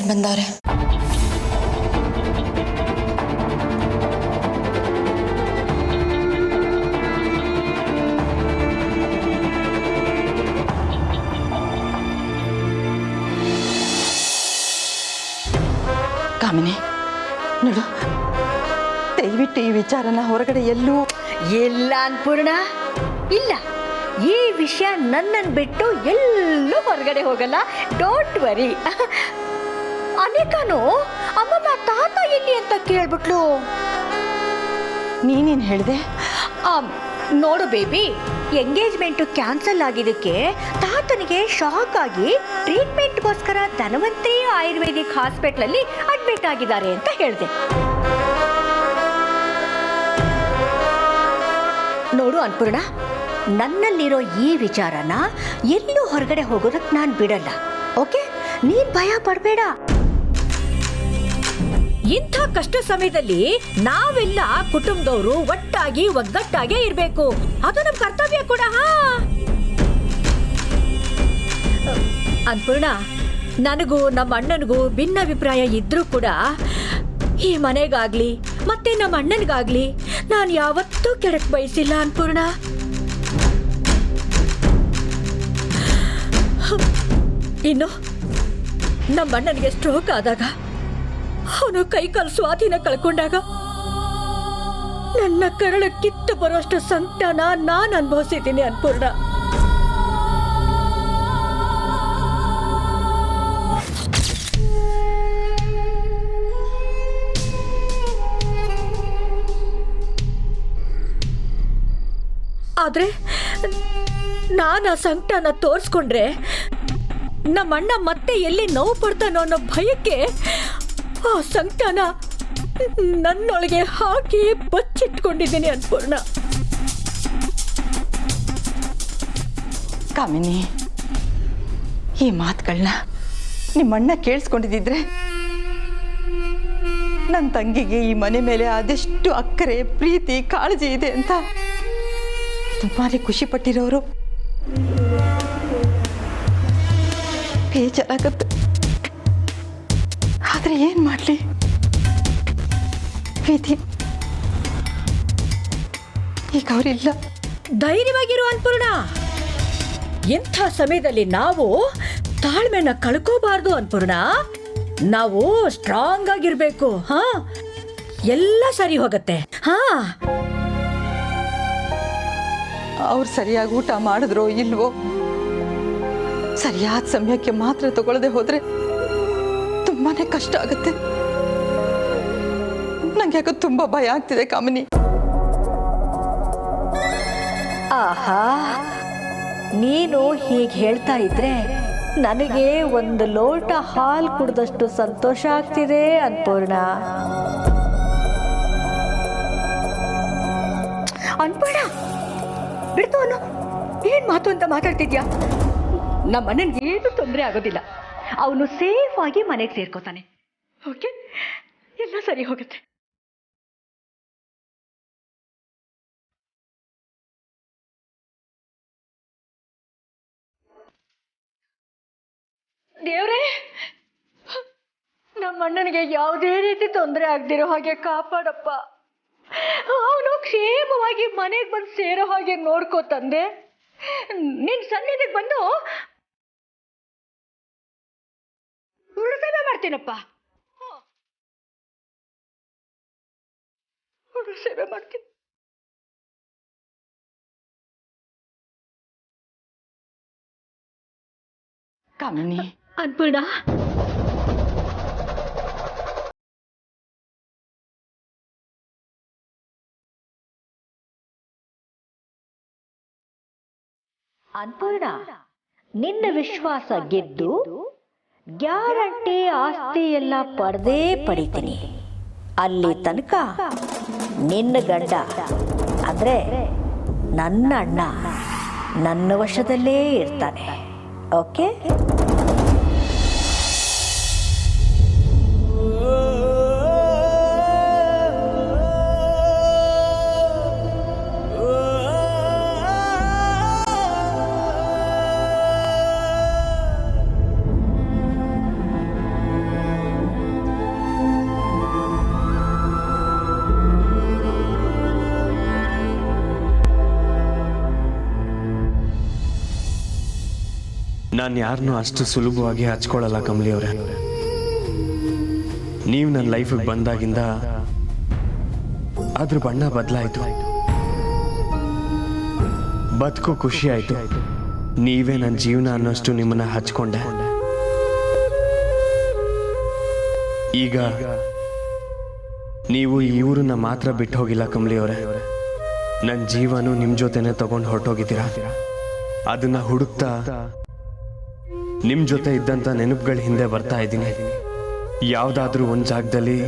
ಮಾತಾಡ್ ಬಂದವ್ರೆ. ಕಾಮಿನಿ ನೋಡು, ದಯವಿಟ್ಟು ಈ ವಿಚಾರನ ಹೊರಗಡೆ ಎಲ್ಲೂ ಇಲ್ಲ ಅನ್ಪೂರ್ಣ, ಇಲ್ಲ. ಈ ವಿಷಯ ನನ್ನನ್ನು ಬಿಟ್ಟು ಎಲ್ಲೂ ಹೊರಗಡೆ ಹೋಗಲ್ಲ. Don't worry. ಅನೇಕನು ಅಮ್ಮಮ್ಮ ತಾತ ಎಲ್ಲಿ ಅಂತ ಕೇಳ್ಬಿಟ್ಲು. ನೀನೇನು ಹೇಳಿದೆ? ನೋಡು ಬೇಬಿ, ಎಂಗೇಜ್ಮೆಂಟು ಕ್ಯಾನ್ಸಲ್ ಆಗಿದ್ದಕ್ಕೆ ತಾತನಿಗೆ ಶಾಕ್ ಆಗಿ ಟ್ರೀಟ್ಮೆಂಟ್ಗೋಸ್ಕರ ಧನ್ವಂತರಿ ಆಯುರ್ವೇದಿಕ್ ಹಾಸ್ಪಿಟ್ಲಲ್ಲಿ ಅಡ್ಮಿಟ್ ಆಗಿದ್ದಾರೆ ಅಂತ ಹೇಳಿದೆ. ನೋಡು ಅನ್ಪೂರ್ಣ, ನನ್ನಲ್ಲಿರೋ ಈ ವಿಚಾರನ ಎಲ್ಲೂ ಹೊರಗಡೆ ಹೋಗೋದಕ್ಕೆ ನಾನು ಬಿಡಲ್ಲ. ಓಕೆ, ನೀನ್ ಭಯ ಪಡಬೇಡ. ಇಂಥ ಕಷ್ಟ ಸಮಯದಲ್ಲಿ ನಾವೆಲ್ಲ ಕುಟುಂಬದವರು ಒಟ್ಟಾಗಿ ಒಗ್ಗಟ್ಟಾಗೇ ಇರಬೇಕು. ಅದು ನಮ್ಮ ಕರ್ತವ್ಯ ಕೂಡ. ಅನ್ಪೂರ್ಣ, ನನಗೂ ನಮ್ಮ ಅಣ್ಣನಿಗೂ ಭಿನ್ನಾಭಿಪ್ರಾಯ ಇದ್ರೂ ಕೂಡ ಈ ಮನೆಗಾಗ್ಲಿ ಮತ್ತೆ ನಮ್ಮ ಅಣ್ಣನಿಗಾಗ್ಲಿ ನಾನು ಯಾವತ್ತೂ ಕೆಡಕ್ ಬಯಸಿಲ್ಲ ಅನ್ಪೂರ್ಣ. ಇನ್ನು ನಮ್ಮ ಅಣ್ಣನಿಗೆ ಸ್ಟ್ರೋಕ್ ಆದಾಗ, ಅವನು ಕೈಕಾಲು ಸ್ವಾಧೀನ ಕಳ್ಕೊಂಡಾಗ ನನ್ನ ಕರಳ ಕಿತ್ತು ಬರೋಷ್ಟು ಸಂಕಟನ ನಾನು ಅನುಭವಿಸಿದ್ದೀನಿ ಅನ್ಪೂರ್ಣ. ಆದ್ರೆ ನಾನು ಆ ಸಂಕಟನ ತೋರಿಸ್ಕೊಂಡ್ರೆ ನಮ್ಮ ಅಣ್ಣ ಮತ್ತೆ ಎಲ್ಲಿ ನೋವು ಪಡ್ತಾನೋ ಅನ್ನೋ ಭಯಕ್ಕೆ ಆ ಸಂಕಟನ ನನ್ನೊಳಗೆ ಹಾಕಿ ಬಚ್ಚಿಟ್ಕೊಂಡಿದ್ದೀನಿ ಅನ್ಪೂರ್ಣ. ಕಾಮಿನಿ, ಈ ಮಾತುಗಳನ್ನ ನಿಮ್ಮಣ್ಣ ಕೇಳಿಸ್ಕೊಂಡಿದ್ದಿದ್ರೆ ನನ್ನ ತಂಗಿಗೆ ಈ ಮನೆ ಮೇಲೆ ಅದೆಷ್ಟು ಅಕ್ಕರೆ, ಪ್ರೀತಿ, ಕಾಳಜಿ ಇದೆ ಅಂತ ತುಂಬಾನೇ ಖುಷಿ ಪಟ್ಟಿರೋರು. ಬೇಜಾರಾಗತ್ತೆ. ಆದ್ರೆ ಏನ್ ಮಾಡ್ಲಿ, ಪ್ರೀತಿ ಈಗ ಅವರಿಲ್ಲ. ಧೈರ್ಯವಾಗಿರು ಅನ್ಪೂರ್ಣ. ಇಂಥ ಸಮಯದಲ್ಲಿ ನಾವು ತಾಳ್ಮೆನ ಕಳ್ಕೋಬಾರ್ದು ಅನ್ಪೂರ್ಣ. ನಾವು ಸ್ಟ್ರಾಂಗ್ ಆಗಿರ್ಬೇಕು. ಎಲ್ಲ ಸರಿ ಹೋಗತ್ತೆ. ಅವ್ರು ಸರಿಯಾಗಿ ಊಟ ಮಾಡಿದ್ರೋ ಇಲ್ವೋ, ಸರಿಯಾದ ಸಮಯಕ್ಕೆ ಮಾತ್ರ ತಗೊಳ್ಳದೆ ಹೋದ್ರೆ ತುಂಬಾನೇ ಕಷ್ಟ ಆಗುತ್ತೆ. ನಂಗೆ ಯಾಕೋ ತುಂಬಾ ಭಯ ಆಗ್ತಿದೆ ಕಾಮಿನಿ. ಆಹಾ, ನೀನು ಹೀಗೆ ಹೇಳ್ತಾ ಇದ್ರೆ ನನಗೆ ಒಂದು ಲೋಟ ಹಾಲು ಕುಡಿದಷ್ಟು ಸಂತೋಷ ಆಗ್ತಿದೆ ಅನ್ಪೂರ್ಣ. ಅನ್ಪೂರ್ಣ ಬಿಡ್ತು ಅನ್ನೋ, ಏನ್ ಮಾತು ಅಂತ ಮಾತಾಡ್ತಿದ್ಯಾ? ನಮ್ಮ ಅಣ್ಣನಿಗೆ ಏನು ತೊಂದರೆ ಆಗೋದಿಲ್ಲ. ಅವನು ಸೇಫ್ ಆಗಿ ಮನೆಗೆ ಸೇರ್ಕೋತಾನೆ. ಓಕೆ, ಎಲ್ಲ ಸರಿ ಹೋಗುತ್ತೆ. ದೇವ್ರೇ, ನಮ್ಮ ಅಣ್ಣನಿಗೆ ಯಾವುದೇ ರೀತಿ ತೊಂದರೆ ಆಗದಿರೋ ಹಾಗೆ ಕಾಪಾಡಪ್ಪ. ಅವನು ಕ್ಷೇಮವಾಗಿ ಮನೆಗೆ ಬಂದು ಸೇರೋ ಹಾಗೆ ನೋಡ್ಕೋ ತಂದೆ. ನಿನ್ ಸನ್ನಿಧಿಗೆ ಬಂದು ಸೇವೆ ಮಾಡ್ತೀನಪ್ಪ. ಸೇವೆ ಮಾಡ್ತೀನಿ. ಕಾಮಿನಿ, ಅನ್ಪೂರ್ಣ, ಅನ್ಪೂರ್ಣ, ನಿನ್ನ ವಿಶ್ವಾಸ ಗೆದ್ದು ಗ್ಯಾರಂಟಿ ಆಸ್ತಿ ಎಲ್ಲ ಪಡೆದೇ ಪಡಿತೀನಿ. ಅಲ್ಲಿ ತನಕ ನಿನ್ನ ಗಂಡ ಅಂದ್ರೆ ನನ್ನ ಅಣ್ಣ ನನ್ನ ವಶದಲ್ಲೇ ಇರ್ತಾನೆ. ಓಕೆ? ನಾನು ಯಾರನ್ನೂ ಅಷ್ಟು ಸುಲಭವಾಗಿ ಹಚ್ಕೊಳ್ಳಲ್ಲ ಕಮಲಿ ಅವರೇ. ನೀವು ನನ್ನ ಲೈಫಿಗೆ ಬಂದಾಗಿಂದ ಅದ್ರ ಬಣ್ಣ ಬದಲಾಯಿತು. ಬದುಕೋ ಖುಷಿ ಆಯಿತು. ನೀವೇ ನನ್ನ ಜೀವನ ಅನ್ನೋಷ್ಟು ನಿಮ್ಮನ್ನ ಹಚ್ಕೊಂಡೆ. ಈಗ ನೀವು ಈ ಊರನ್ನ ಮಾತ್ರ ಬಿಟ್ಟು ಹೋಗಿಲ್ಲ ಕಮಲಿ ಅವರೇ, ನನ್ನ ಜೀವನೂ ನಿಮ್ಮ ಜೊತೆನೆ ತಗೊಂಡು ಹೊರಟೋಗಿದ್ದೀರಾ. ಅದನ್ನ ಹುಡುಕ್ತಾ ನಿಮ್ಮ ಜೊತೆ ಇದ್ದಂಥ ನೆನಪುಗಳ ಹಿಂದೆ ಬರ್ತಾ ಇದ್ದೀನಿ. ಯಾವುದಾದ್ರೂ ಒಂದು ಜಾಗದಲ್ಲಿ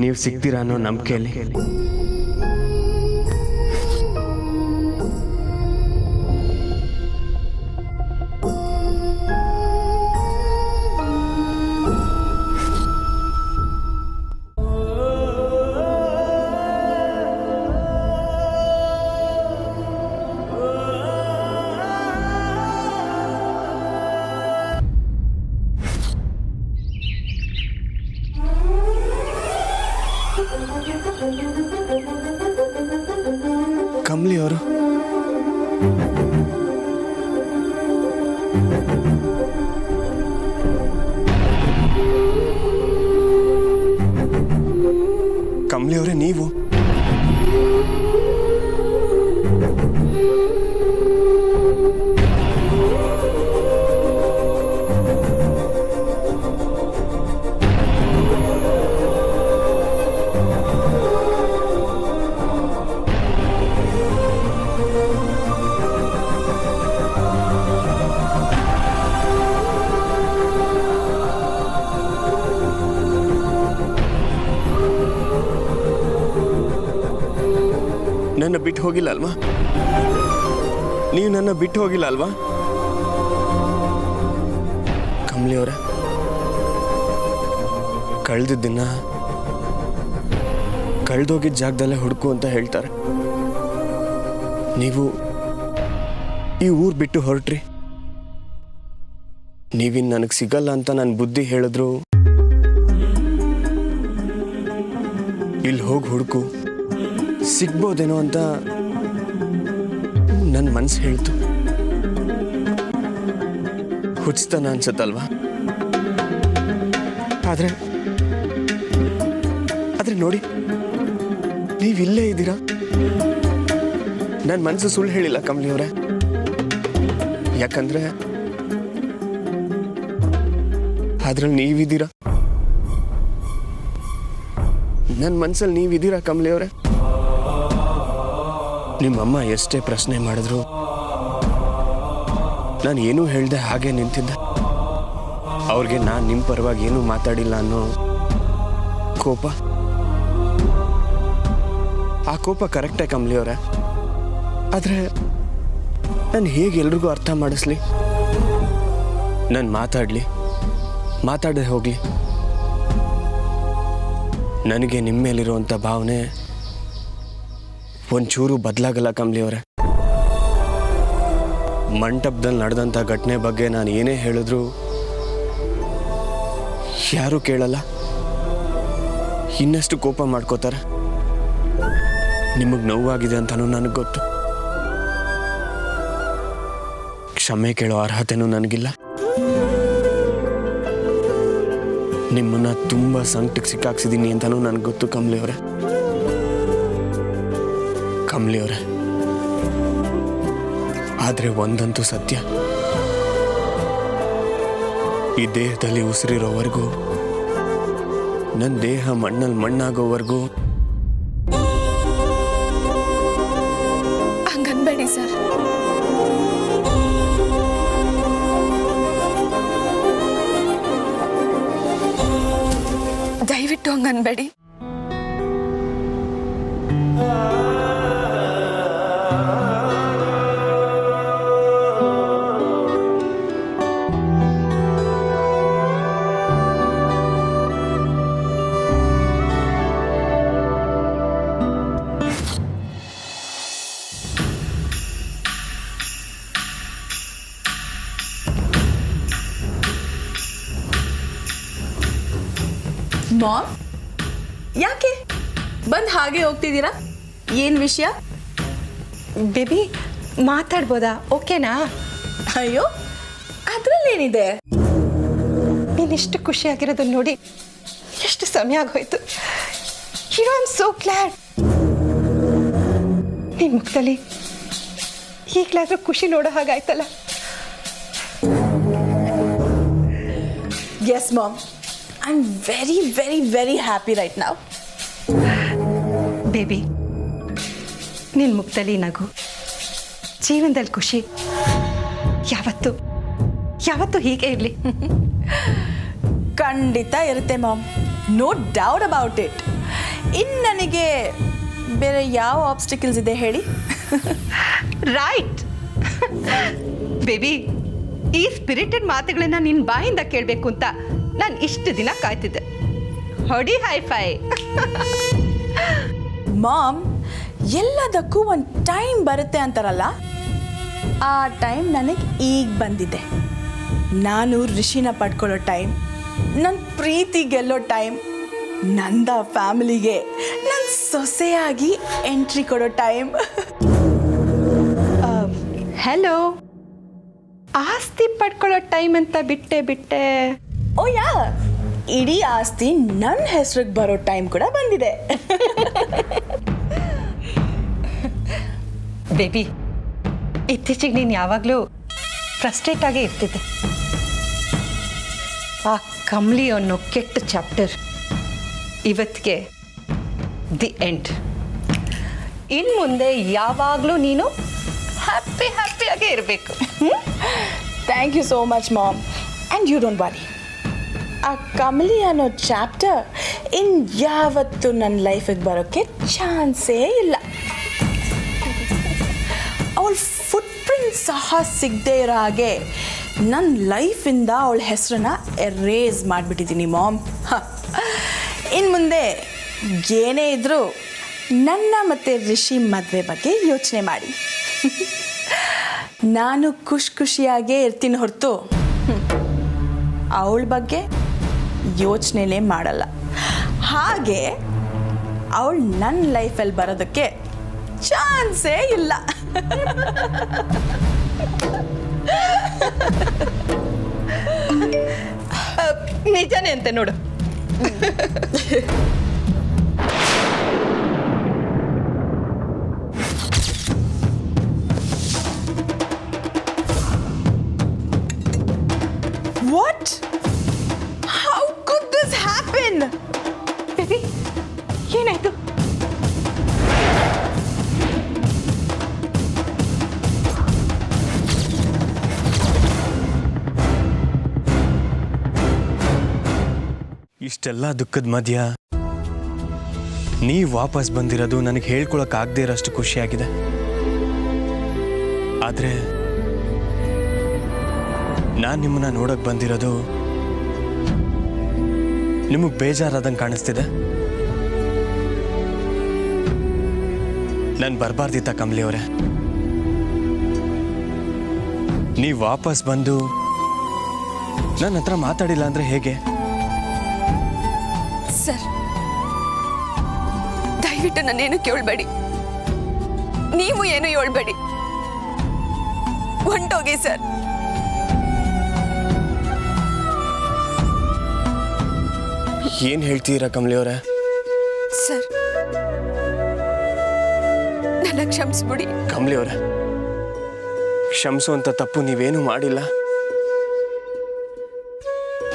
ನೀವು ಸಿಗ್ತೀರಾ ಅನ್ನೋ ನಂಬಿಕೆಯಲ್ಲಿ. ಕಮಲಿ ಅವರು ಕಮಲಿ ಅವರೇ, ನೀವು ನನ್ನ ಬಿಟ್ಟು ಹೋಗಿಲ್ಲ ಅಲ್ವಾ? ನೀವು ನನ್ನ ಬಿಟ್ಟು ಹೋಗಿಲ್ಲ ಅಲ್ವಾ ಕಮಲಿ ಅವರೇ? ಕಳೆದಿದ್ದನ್ನ ಕಳೆದೋಗಿದ್ದ ಜಾಗದಲ್ಲೇ ಹುಡುಕು ಅಂತ ಹೇಳ್ತಾರೆ. ನೀವು ಈ ಊರು ಬಿಟ್ಟು ಹೊರಟ್ರಿ. ನೀವಿನ್ ನನಗೆ ಸಿಗಲ್ಲ ಅಂತ ನನ್ನ ಬುದ್ಧಿ ಹೇಳಿದ್ರು, ಇಲ್ಲಿ ಹೋಗಿ ಹುಡುಕು ಸಿಗ್ಬೋದೇನೋ ಅಂತ ನನ್ನ ಮನಸ್ಸು ಹೇಳ್ತು. ಹುಚ್ಚತನ ಅನ್ಸತ್ತಲ್ವಾ? ಆದ್ರೆ ನೋಡಿ, ನೀವಿಲ್ಲೇ ಇದ್ದೀರಾ. ನನ್ನ ಮನಸ್ಸು ಸುಳ್ಳು ಹೇಳಿಲ್ಲ ಕಮಲಿ ಅವರೇ. ಯಾಕಂದ್ರೆ ಅದ್ರಲ್ಲಿ ನೀವಿದ್ದೀರಾ. ನನ್ನ ಮನಸ್ಸಲ್ಲಿ ನೀವಿದ್ದೀರಾ ಕಮಲಿ ಅವರೇ. ನಿಮ್ಮಮ್ಮ ಎಷ್ಟೇ ಪ್ರಶ್ನೆ ಮಾಡಿದ್ರು ನಾನು ಏನೂ ಹೇಳ್ದೆ ಹಾಗೆ ನಿಂತಿದ್ದೆ. ಅವ್ರಿಗೆ ನಾನು ನಿಮ್ಮ ಪರವಾಗಿ ಏನೂ ಮಾತಾಡಿಲ್ಲ ಅನ್ನೋ ಕೋಪ. ಆ ಕೋಪ ಕರೆಕ್ಟೇ ಕಮಲಿ ಅವರೇ. ಆದರೆ ನಾನು ಹೇಗೆ ಎಲ್ರಿಗೂ ಅರ್ಥ ಮಾಡಿಸ್ಲಿ? ನಾನು ಮಾತಾಡದೆ ಹೋಗಲಿ. ನನಗೆ ನಿಮ್ಮ ಮೇಲಿರುವಂಥ ಭಾವನೆ ಒಂಚೂರು ಬದಲಾಗಲ್ಲ ಕಮಲಿ ಅವರೇ. ಮಂಟಪದಲ್ಲಿ ನಡೆದಂಥ ಘಟನೆ ಬಗ್ಗೆ ನಾನು ಏನೇ ಹೇಳಿದ್ರು ಯಾರೂ ಕೇಳಲ್ಲ. ಇನ್ನಷ್ಟು ಕೋಪ ಮಾಡ್ಕೋತಾರೆ. ನಿಮಗೆ ನೋವಾಗಿದೆ ಅಂತಲೂ ನನಗೆ ಗೊತ್ತು. ಕ್ಷಮೆ ಕೇಳೋ ಅರ್ಹತೆನೂ ನನಗಿಲ್ಲ. ನಿಮ್ಮನ್ನ ತುಂಬ ಸಂಕಟಕ್ಕೆ ಸಿಕ್ಕಾಕ್ಸಿದ್ದೀನಿ ಅಂತಲೂ ನನಗೆ ಗೊತ್ತು ಕಮಲಿ ಅವರೇ. ಕಮಲಿ ಅವರೇ, ಆದರೆ ಒಂದಂತೂ ಸತ್ಯ, ಈ ದೇಹದಲ್ಲಿ ಉಸಿರಿರೋವರೆಗೂ, ನನ್ನ ದೇಹ ಮಣ್ಣಲ್ಲಿ ಮಣ್ಣಾಗೋವರೆಗೂ ಹಂಗನ್ಬೇಡಿ ಸರ್. ದಯವಿಟ್ಟು ಹಂಗನ್ಬೇಡಿ. ಮಾಮ್, ಯಾಕೆ ಬಂದು ಹಾಗೆ ಹೋಗ್ತಿದ್ದೀರಾ? ಏನು ವಿಷಯ? ಬೇಬಿ ಮಾತಾಡ್ಬೋದಾ? ಓಕೆನಾ? ಅಯ್ಯೋ ಅದ್ರಲ್ಲೇನಿದೆ? ನೀನಿಷ್ಟು ಖುಷಿಯಾಗಿರೋದನ್ನ ನೋಡಿ ಎಷ್ಟು ಸಮಯ ಆಗೋಯ್ತು. You I am so glad. ನಿನ್ನ ಮುಖದಲ್ಲಿ ಈಗಲಾದ್ರೂ ಖುಷಿ ನೋಡೋ ಹಾಗಾಯ್ತಲ್ಲ. Yes mom, I am very very very happy right now. Baby, ನಿನ್ನ ಮುಖದಲ್ಲಿ ನಗು, ಜೀವನದಲ್ಲಿ ಖುಷಿ ಯಾವತ್ತು ಯಾವತ್ತು ಹೀಗೆ ಇರಲಿ. ಖಂಡಿತ ಇರುತ್ತೆ ma'am, no doubt about it. ಇನ್ನು ನನಗೆ ಬೇರೆ ಯಾವ ಆಬ್ಸ್ಟಿಕಲ್ಸ್ ಇದೆ ಹೇಳಿ? ರೈಟ್ ಬೇಬಿ, ಈ ಸ್ಪಿರಿಟೆಡ್ ಮಾತುಗಳನ್ನ ನಿನ್ನ ಬಾಯಿಂದ ಕೇಳಬೇಕು ಅಂತ ನಾನು ಇಷ್ಟು ದಿನ ಕಾಯ್ತಿದ್ದೆ. ಹೊಡಿ ಹೈಫೈ. ಮಾಮ್, ಎಲ್ಲದಕ್ಕೂ ಒಂದು ಟೈಮ್ ಬರುತ್ತೆ ಅಂತಾರಲ್ಲ, ಆ ಟೈಮ್ ನನಗೆ ಈಗ ಬಂದಿದೆ. ನಾನು ಋಷಿನ ಪಡ್ಕೊಳ್ಳೋ ಟೈಮ್, ನನ್ನ ಪ್ರೀತಿ ಗೆಲ್ಲೋ ಟೈಮ್, ನಂದ ಫ್ಯಾಮಿಲಿಗೆ ನನ್ನ ಸೊಸೆಯಾಗಿ ಎಂಟ್ರಿ ಕೊಡೋ ಟೈಮ್. ಹಲೋ, ಆಸ್ತಿ ಪಡ್ಕೊಳ್ಳೋ ಟೈಮ್ ಅಂತ ಬಿಟ್ಟೆ. ಓ ಯಾ, ಇಡೀ ಆಸ್ತಿ ನನ್ನ ಹೆಸ್ರಿಗೆ ಬರೋ ಟೈಮ್ ಕೂಡ ಬಂದಿದೆ. ಬೇಬಿ, ಇತ್ತೀಚೆಗೆ ನೀನು ಯಾವಾಗಲೂ ಫ್ರಸ್ಟ್ರೇಟ್ ಆಗೇ ಇರ್ತಿದ್ದೆ. ಆ ಕಮ್ಲಿ ಅನ್ನೋ ಕೆಟ್ಟ ಚಾಪ್ಟರ್ ಇವತ್ತಿಗೆ ದಿ ಎಂಡ್. ಇನ್ನು ಮುಂದೆ ಯಾವಾಗಲೂ ನೀನು ಹ್ಯಾಪಿಯಾಗೇ ಇರಬೇಕು. Thank you so much ma'am, and you don't worry, ಆ ಕಮಲಿ ಅನ್ನೋ ಚಾಪ್ಟರ್ ಯಾವತ್ತೂ ನನ್ನ ಲೈಫಿಗೆ ಬರೋಕ್ಕೆ ಚಾನ್ಸೇ ಇಲ್ಲ. ಅವಳ ಫುಟ್ ಪ್ರಿಂಟ್ ಸಹ ಸಿಗದೆ ಇರೋ ಹಾಗೆ ನನ್ನ ಲೈಫಿಂದ ಅವಳ ಹೆಸರನ್ನ ಎರೇಸ್ ಮಾಡಿಬಿಟ್ಟಿದ್ದೀನಿ ಮಾಮ್. ಇನ್ನು ಮುಂದೆ ಏನೇ ಇದ್ದರೂ ನನ್ನ ಮತ್ತು ರಿಷಿ ಮದುವೆ ಬಗ್ಗೆ ಯೋಚನೆ ಮಾಡಿ. ನಾನು ಖುಷಿಯಾಗೇ ಇರ್ತೀನಿ ಹೊರತು ಅವಳ ಬಗ್ಗೆ ಯೋಚನೆನೇ ಮಾಡಲ್ಲ. ಹಾಗೆ ಅವಳು ನನ್ನ ಲೈಫಲ್ಲಿ ಬರೋದಕ್ಕೆ ಚಾನ್ಸೇ ಇಲ್ಲ. ನಿಜನೇ ಅಂತೆ ನೋಡು. What? How could this happen? Baby, ಏನಾಯ್ತು? ಇಷ್ಟೆಲ್ಲ ದುಃಖದ ಮಧ್ಯ ನೀವು ವಾಪಸ್ ಬಂದಿರೋದು ನನಗೆ ಹೇಳ್ಕೊಳಕ್ಕಾಗದೇ ಇರೋಷ್ಟು ಖುಷಿಯಾಗಿದೆ. ಆದರೆ ನಾನು ನಿಮ್ಮನ್ನ ನೋಡಕ್ ಬಂದಿರೋದು ನಿಮಗೆ ಬೇಜಾರಾದಂಗೆ ಕಾಣಿಸ್ತಿದೆ. ನಾನು ಬರಬಾರ್ದಿತ್ತ ಕಮಲಿ ಅವರೇ. ನೀವು ವಾಪಸ್ ಬಂದು ನನ್ನ ಹತ್ರ ಮಾತಾಡಿಲ್ಲ ಅಂದ್ರೆ ಹೇಗೆ? ಸರ್, ದಯವಿಟ್ಟು ನನ್ನೇನು ಕೇಳಬೇಡಿ, ನೀವು ಏನು ಹೇಳ್ಬೇಡಿ, ಹೊಂಟೋಗಿ ಸರ್. ಏನ್ ಹೇಳ್ತೀರಾ ಕಮಲಿ ಅವರೇ? ಸರ್, ನನ್ನ ಕ್ಷಮಿಸ್ಬಿಡಿ. ಕಮಲಿ ಅವರೇ, ಕ್ಷಮಿಸುವಂತ ತಪ್ಪು ನೀವೇನು ಮಾಡಿಲ್ಲ.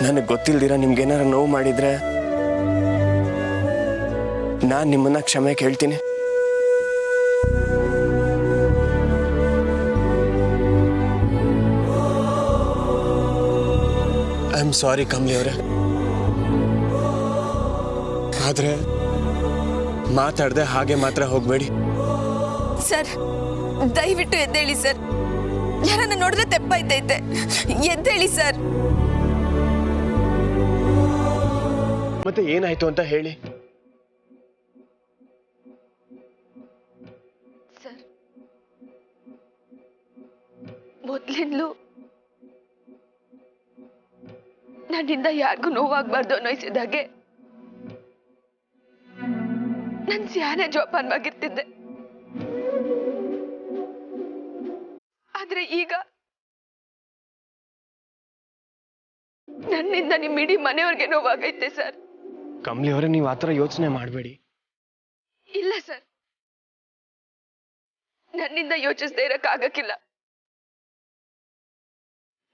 ನನಗೆ ಗೊತ್ತಿಲ್ದಿರ ನಿಮ್ಗೇನಾರ ನೋವು ಮಾಡಿದ್ರೆ ನಾನು ನಿಮ್ಮನ್ನ ಕ್ಷಮೆ ಕೇಳ್ತೀನಿ. ಐ ಆಮ್ ಸಾರಿ ಕಮಲಿ ಅವರೇ. ಆದ್ರೆ ಮಾತಾಡದೆ ಹಾಗೆ ಮಾತ್ರ ಹೋಗ್ಬೇಡಿ. ಸರ್, ದಯವಿಟ್ಟು ಎದ್ದೇಳಿ ಸರ್. ಯಾರನ್ನ ನೋಡಿದ್ರೆ ತೆಪ್ಪಾಯ್ತೈತೆ, ಎದ್ದೇಳಿ ಸರ್. ಮತ್ತೆ ಏನಾಯ್ತು ಅಂತ ಹೇಳಿ. ಸರ್, ಮೊದ್ಲಿಂದಲೂ ನನ್ನಿಂದ ಯಾರಿಗೂ ನೋವಾಗಬಾರ್ದು ಅನ್ನಿಸಿದಾಗೆ ನನ್ ಸ್ಯಾನೆ ಜೋಪಾನವಾಗಿರ್ತಿದ್ದೆ. ಆದ್ರೆ ಈಗ ನನ್ನಿಂದ ನಿಮ್ ಇಡೀ ಮನೆಯವ್ರಿಗೆ ನೋವಾಗೈತೆ ಸರ್. ಕಮಲಿ ಅವರೇ, ನೀವು ಆ ಥರ ಯೋಚನೆ ಮಾಡಬೇಡಿ. ಇಲ್ಲ ಸರ್, ನನ್ನಿಂದ ಯೋಚಿಸದೇ ಇರಕ್ಕಾಗಕ್ಕಿಲ್ಲ.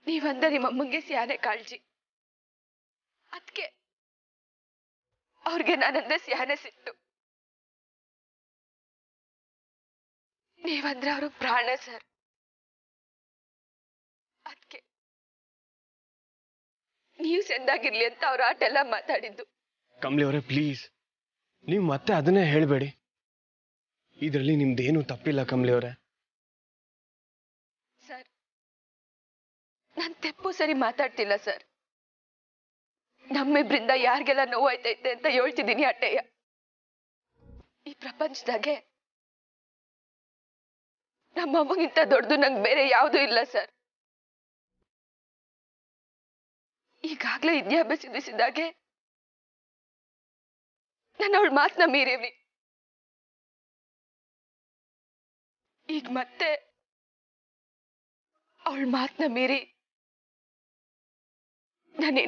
ನೀವಂದ ನಿಮ್ಮಮ್ಮಂಗೆ ಸ್ಯಾನೆ ಕಾಳಜಿ, ಅದಕ್ಕೆ ಅವ್ರಿಗೆ ನಾನಂದ್ರೆ ಸ್ಯಾನೆ ಸಿಟ್ಟು. ನೀವಂದ್ರೆ ಅವ್ರ ಪ್ರಾಣ ಸರ್, ಅದಕ್ಕೆ ನೀವು ಚೆಂದಾಗಿರ್ಲಿ ಅಂತ ಅವ್ರ ಆಟೆಲ್ಲ ಮಾತಾಡಿದ್ದು. ಕಮಲಿ ಅವರೇ, ಪ್ಲೀಸ್ ನೀವು ಮತ್ತೆ ಅದನ್ನೇ ಹೇಳಬೇಡಿ. ಇದರಲ್ಲಿ ನಿಮ್ದೇನು ತಪ್ಪಿಲ್ಲ ಕಮಲಿ ಅವರೇ. ಸರ್, ನಾನ್ ತೆಪ್ಪು ಸರಿ ಮಾತಾಡ್ತಿಲ್ಲ ಸರ್. ನಮ್ಮಿಬ್ರಿಂದ ಯಾರಿಗೆಲ್ಲ ನೋವಾಯ್ತೈತೆ ಅಂತ ಹೇಳ್ತಿದ್ದೀನಿ ಅಟ್ಟೆಯ. ಈ ಪ್ರಪಂಚದಾಗೆ ನಮ್ಮಮ್ಮಗಿಂತ ದೊಡ್ಡದು ನಂಗೆ ಬೇರೆ ಯಾವುದೂ ಇಲ್ಲ ಸರ್. ಈಗಾಗ್ಲೇ ವಿದ್ಯಾಭ್ಯಾಸಿದ್ದಾಗೆ ನಾನು ಅವಳ ಮಾತನ್ನ ಮೀರಿವ್ನಿ. ಈಗ ಮತ್ತೆ ಅವಳ ಮಾತನ್ನ ಮೀರಿ ನಾನೇನು